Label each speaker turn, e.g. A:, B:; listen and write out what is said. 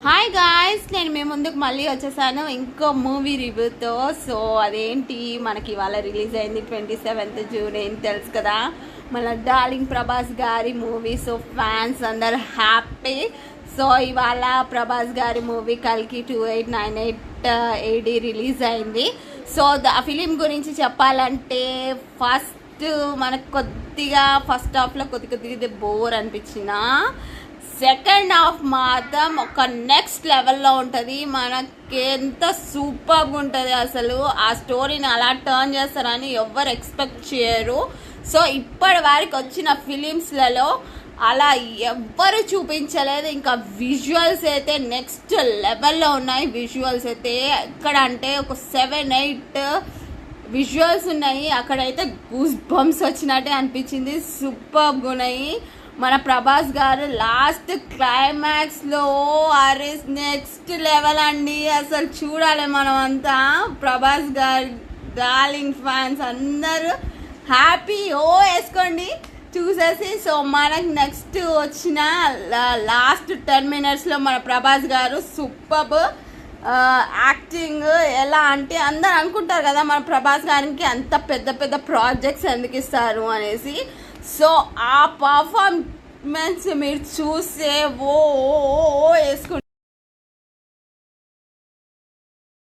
A: Hi guys, నేను మీ ముందుకు మళ్ళీ వచ్చేసాను ఇంకో మూవీ రివ్యూతో. సో అదేంటి, మనకి ఇవాళ రిలీజ్ అయింది 27th జూన్. ఏం తెలుసు కదా, మన డార్లింగ్ ప్రభాస్ గారి మూవీ. సో ఫ్యాన్స్ అందరు హ్యాపీ. సో ఇవాళ ప్రభాస్ గారి మూవీ కల్కి 2898 AD రిలీజ్ అయింది. సో ఆ ఫిలిం గురించి చెప్పాలంటే మనకు కొద్దిగా ఫస్ట్ హాఫ్లో కొద్దిగా బోర్ అనిపించిన, సెకండ్ హాఫ్ మాత్రం ఒక నెక్స్ట్ లెవెల్లో ఉంటుంది. మనకి ఎంత సూపర్గా ఉంటుంది అసలు. ఆ స్టోరీని అలా టర్న్ చేస్తారని ఎవరు ఎక్స్పెక్ట్ చేయరు. సో ఇప్పటి వరకు వచ్చిన ఫిలిమ్స్లలో అలా ఎవ్వరు చూపించలేదు. ఇంకా విజువల్స్ అయితే నెక్స్ట్ లెవెల్లో ఉన్నాయి. విజువల్స్ అయితే ఎక్కడ అంటే ఒక 7-8 విజువల్స్ ఉన్నాయి. అక్కడైతే గూస్ బంప్స్ వచ్చినట్టే అనిపించింది. సూపర్గా ఉన్నాయి. మన ప్రభాస్ గారు లాస్ట్ క్లైమాక్స్లో అరే నెక్స్ట్ లెవెల్ అండి. అసలు చూడాలి మనం అంతా. ప్రభాస్ గారు డార్లింగ్ ఫ్యాన్స్ అందరూ హ్యాపీ వేసుకోండి చూసేసి. సో మనకి నెక్స్ట్ వచ్చిన లాస్ట్ 10 minutesలో మన ప్రభాస్ గారు సూపర్ యాక్టింగ్. ఎలా అంటే అందరు అనుకుంటారు కదా మన ప్రభాస్ గారికి అంత పెద్ద పెద్ద ప్రాజెక్ట్స్ ఎందుకు ఇస్తారు అనేసి. సో ఆ పర్ఫార్మెన్స్ మీరు చూసే వేసుకుంటారు.